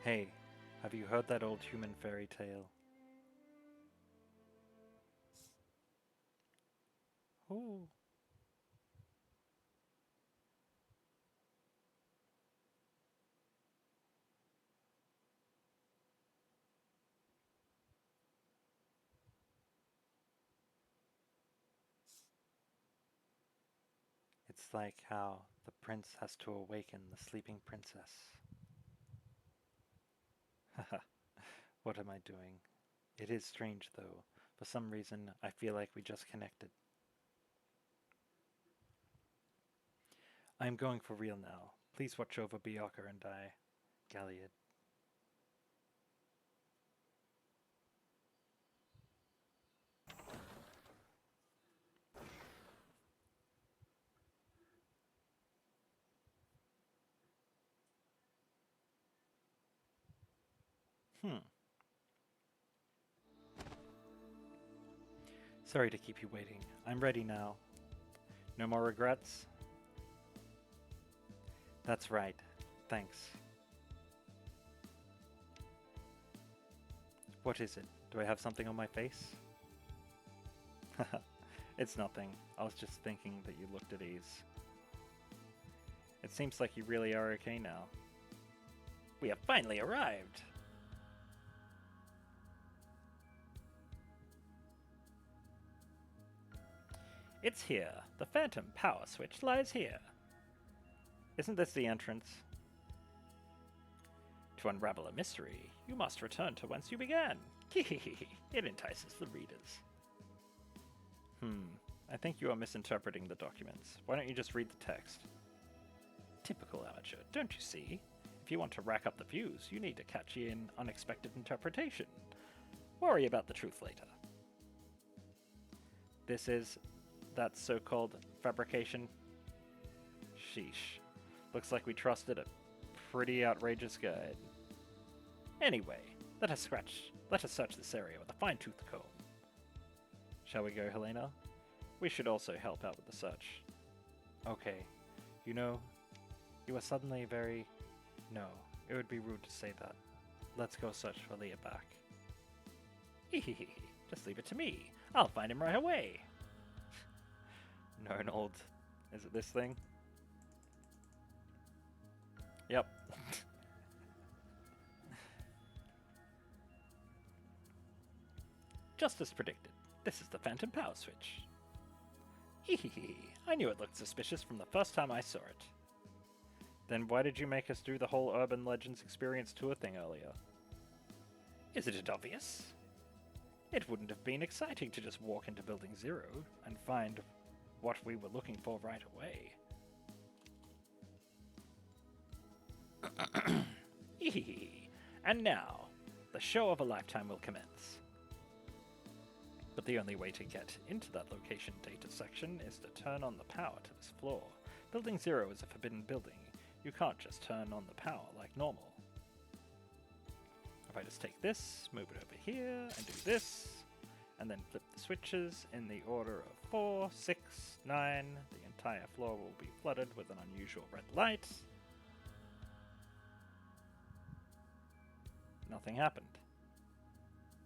Hey, have you heard that old human fairy tale? Ooh. It's like how the prince has to awaken the sleeping princess. Haha, what am I doing? It is strange though. For some reason, I feel like we just connected. I am going for real now. Please watch over Biaka and I. Galliard. Sorry to keep you waiting. I'm ready now. No more regrets? That's right. Thanks. What is it? Do I have something on my face? It's nothing. I was just thinking that you looked at ease. It seems like you really are okay now. We have finally arrived! It's here. The phantom power switch lies here. Isn't this the entrance? To unravel a mystery, you must return to whence you began. It entices the readers. I think you are misinterpreting the documents. Why don't you just read the text? Typical amateur, don't you see? If you want to rack up the views, you need to catch in unexpected interpretation. Worry about the truth later. This is that so-called fabrication. Sheesh. Looks like we trusted a pretty outrageous guide. Anyway, let us search this area with a fine-tooth comb. Shall we go, Helena? We should also help out with the search. Okay. You know, you are suddenly very... No, it would be rude to say that. Let's go search for LeA-BAK. Hehehe, just leave it to me. I'll find him right away. Nonold. Is it this thing? Yep. Just as predicted, this is the phantom power switch. Hehehe, I knew it looked suspicious from the first time I saw it. Then why did you make us do the whole Urban Legends Experience tour thing earlier? Isn't it obvious? It wouldn't have been exciting to just walk into Building 0 and find what we were looking for right away. And now, the show of a lifetime will commence. But the only way to get into that location data section is to turn on the power to this floor. Building 0 is a forbidden building. You can't just turn on the power like normal. If I just take this, move it over here, and do this, and then flip the switches in the order of 4, 6, 9, the entire floor will be flooded with an unusual red light. Nothing happened.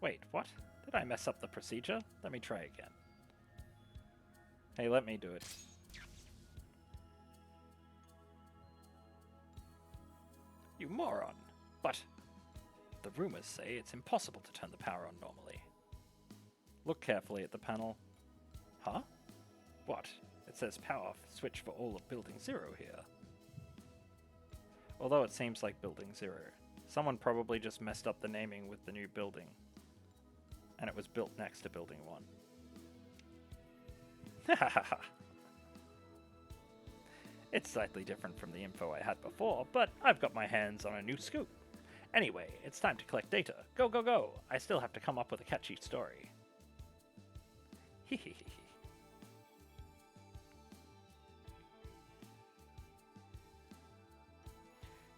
Wait, what? Did I mess up the procedure? Let me try again. Hey, let me do it. You moron! But the rumors say it's impossible to turn the power on normally. Look carefully at the panel. Huh? What? It says power switch for all of Building 0 here. Although it seems like Building 0. Someone probably just messed up the naming with the new building. And it was built next to Building 1. Hahaha. It's slightly different from the info I had before, but I've got my hands on a new scoop. Anyway, it's time to collect data. Go, go, go! I still have to come up with a catchy story. Hehehe.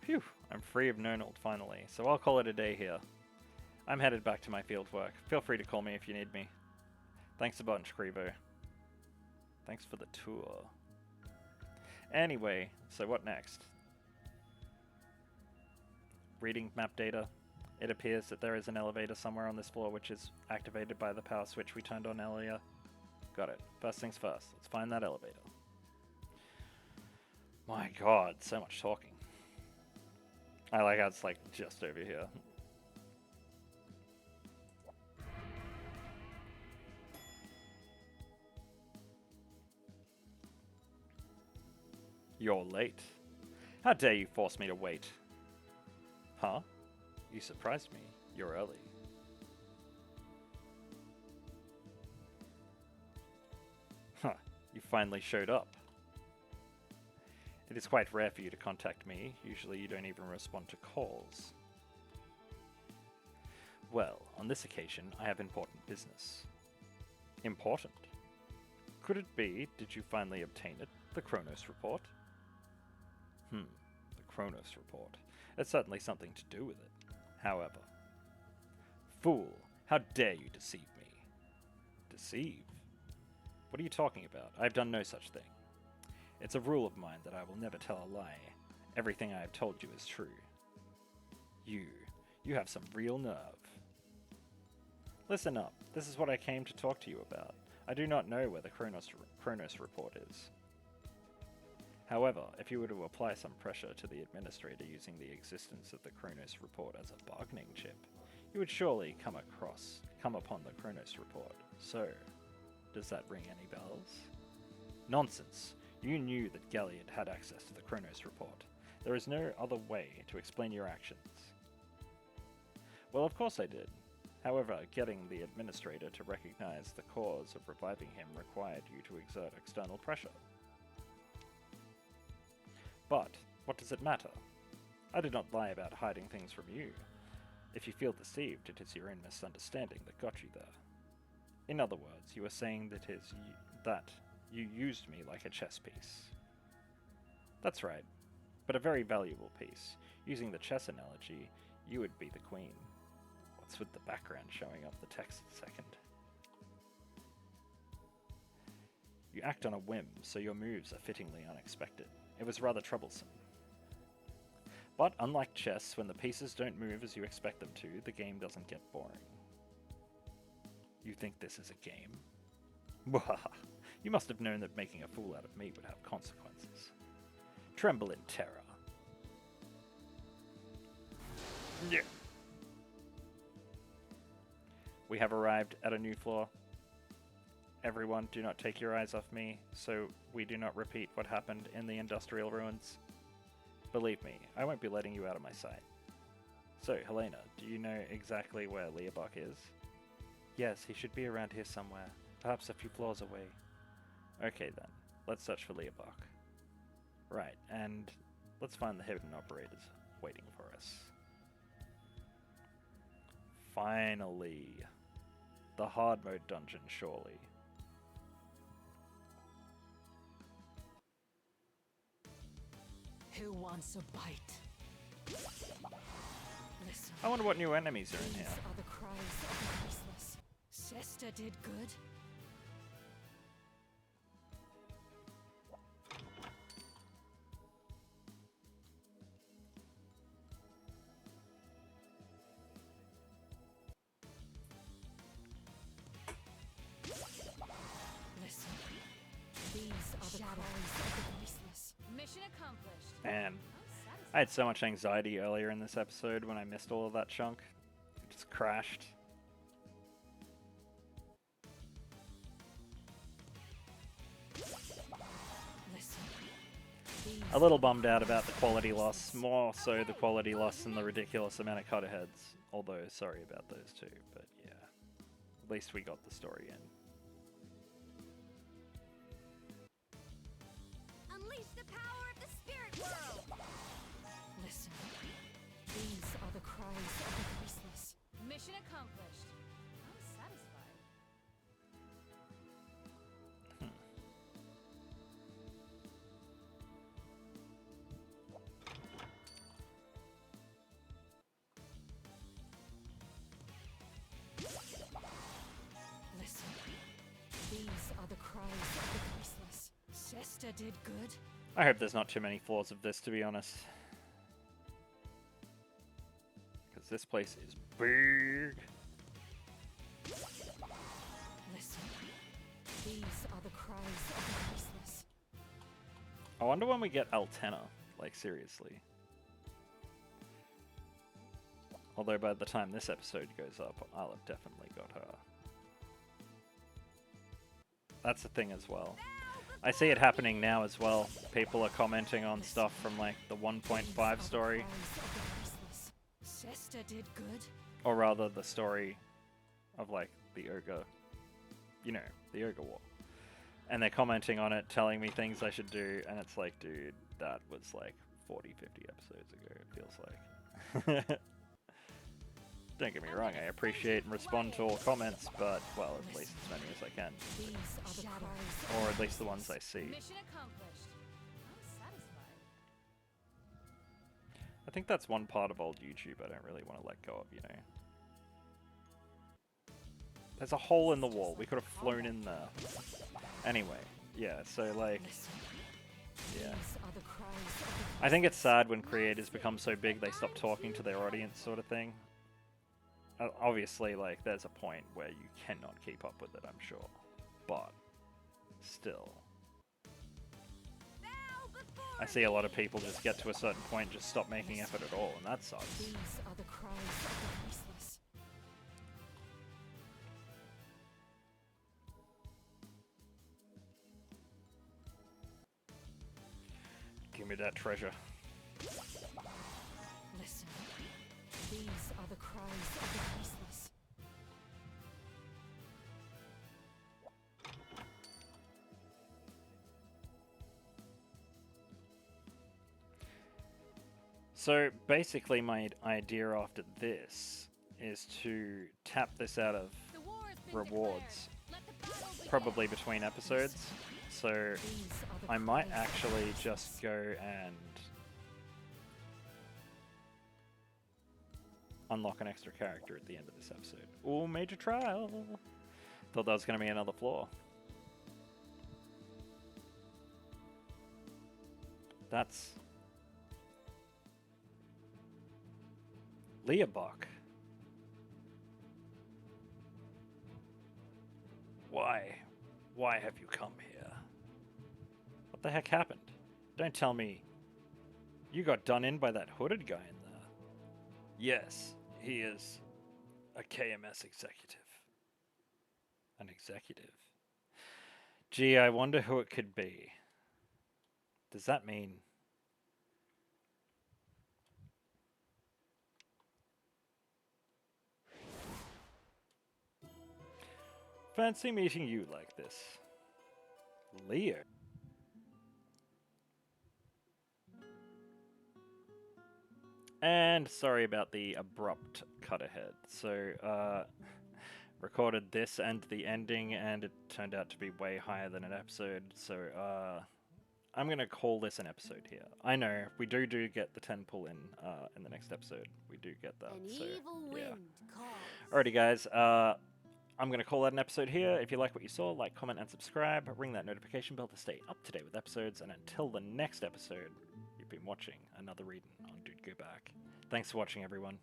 Phew, I'm free of Nonold finally, so I'll call it a day here. I'm headed back to my fieldwork. Feel free to call me if you need me. Thanks a bunch, Crevo. Thanks for the tour. Anyway, so what next? Reading map data. It appears that there is an elevator somewhere on this floor which is activated by the power switch we turned on earlier. Got it. First things first, let's find that elevator. My god, so much talking. I like how it's like just over here. You're late. How dare you force me to wait? Huh? You surprised me. You're early. Huh. You finally showed up. It is quite rare for you to contact me. Usually you don't even respond to calls. Well, on this occasion, I have important business. Important? Could it be, did you finally obtain it? The Kronos report? The Kronos report. It's certainly something to do with it. However. Fool, how dare you deceive me? Deceive? What are you talking about? I've done no such thing. It's a rule of mine that I will never tell a lie. Everything I have told you is true. You have some real nerve. Listen up. This is what I came to talk to you about. I do not know where the Kronos report is. However, if you were to apply some pressure to the administrator using the existence of the Kronos report as a bargaining chip, you would surely come upon the Kronos report. So, does that ring any bells? Nonsense! You knew that Galliard had access to the Kronos report. There is no other way to explain your actions. Well, of course I did. However, getting the administrator to recognize the cause of reviving him required you to exert external pressure. But, what does it matter? I did not lie about hiding things from you. If you feel deceived, it is your own misunderstanding that got you there. In other words, you are saying that you used me like a chess piece. That's right, but a very valuable piece. Using the chess analogy, you would be the queen. What's with the background showing up the text a second? You act on a whim, so your moves are fittingly unexpected. It was rather troublesome. But unlike chess, when the pieces don't move as you expect them to, the game doesn't get boring. You think this is a game? You must have known that making a fool out of me would have consequences. Tremble in terror. Yeah. We have arrived at a new floor. Everyone, do not take your eyes off me, so we do not repeat what happened in the industrial ruins. Believe me, I won't be letting you out of my sight. So, Helena, do you know exactly where LeA-BAK is? Yes, he should be around here somewhere, perhaps a few floors away. Okay then, let's search for LeA-BAK. Right, and let's find the hidden operators waiting for us. Finally! The hard mode dungeon, surely. Who wants a bite? Listen. I wonder what new enemies are in here. These are the cries of the voiceless. Sesta did good. Listen. These are the cries of the voiceless. Mission accomplished. Man, I had so much anxiety earlier in this episode when I missed all of that chunk. It just crashed. A little bummed out about the quality loss, more so the quality loss than the ridiculous amount of cutter heads. Although, sorry about those two, but yeah. At least we got the story in. Unleash the power of the spirit world! Listen. These are the cries of the voiceless. Mission accomplished. I'm satisfied. cries of the voiceless. Shesta did good. I hope there's not too many flaws of this, to be honest. Because this place is big. Listen. These are the cries of the voiceless. I wonder when we get Altena. Like, seriously. Although by the time this episode goes up, I'll have definitely got her. That's the thing as well. I see it happening now as well. People are commenting on stuff from like the 1.5 story. Shesta did good. Or rather the story of like the Ogre. You know, the Ogre War. And they're commenting on it, telling me things I should do, and it's like, dude, that was like 40, 50 episodes ago, it feels like. Don't get me wrong, I appreciate and respond to all comments, but, well, at least as many as I can. Or at least the ones I see. Mission accomplished. I'm satisfied. I think that's one part of old YouTube I don't really want to let go of, you know. There's a hole in the wall, we could have flown in there. Anyway, yeah, so like, yeah. I think it's sad when creators become so big they stop talking to their audience sort of thing. Obviously, like, there's a point where you cannot keep up with it, I'm sure. But, still. I see a lot of people just get to a certain point and just stop making effort at all, and that sucks. These are the cries of the voiceless. Give me that treasure. Listen. These are the cries of the voiceless. So basically my idea after this is to tap this out of rewards, probably between episodes. So I might actually just go and unlock an extra character at the end of this episode. Ooh, major trial! Thought that was going to be another flaw. That's LeA-BAK. Why? Why have you come here? What the heck happened? Don't tell me you got done in by that hooded guy in there. Yes, he is a KMS executive. An executive. Gee, I wonder who it could be. Does that mean... Fancy meeting you like this. Leo. And sorry about the abrupt cut ahead. So, recorded this and the ending, and it turned out to be way higher than an episode. So, I'm gonna call this an episode here. I know we do get the 10 pull in the next episode. We do get that. So, yeah. Alrighty, guys. I'm going to call that an episode here. If you like what you saw, like, comment, and subscribe. Ring that notification bell to stay up to date with episodes. And until the next episode, you've been watching another reading on DudeGoBack. Thanks for watching, everyone.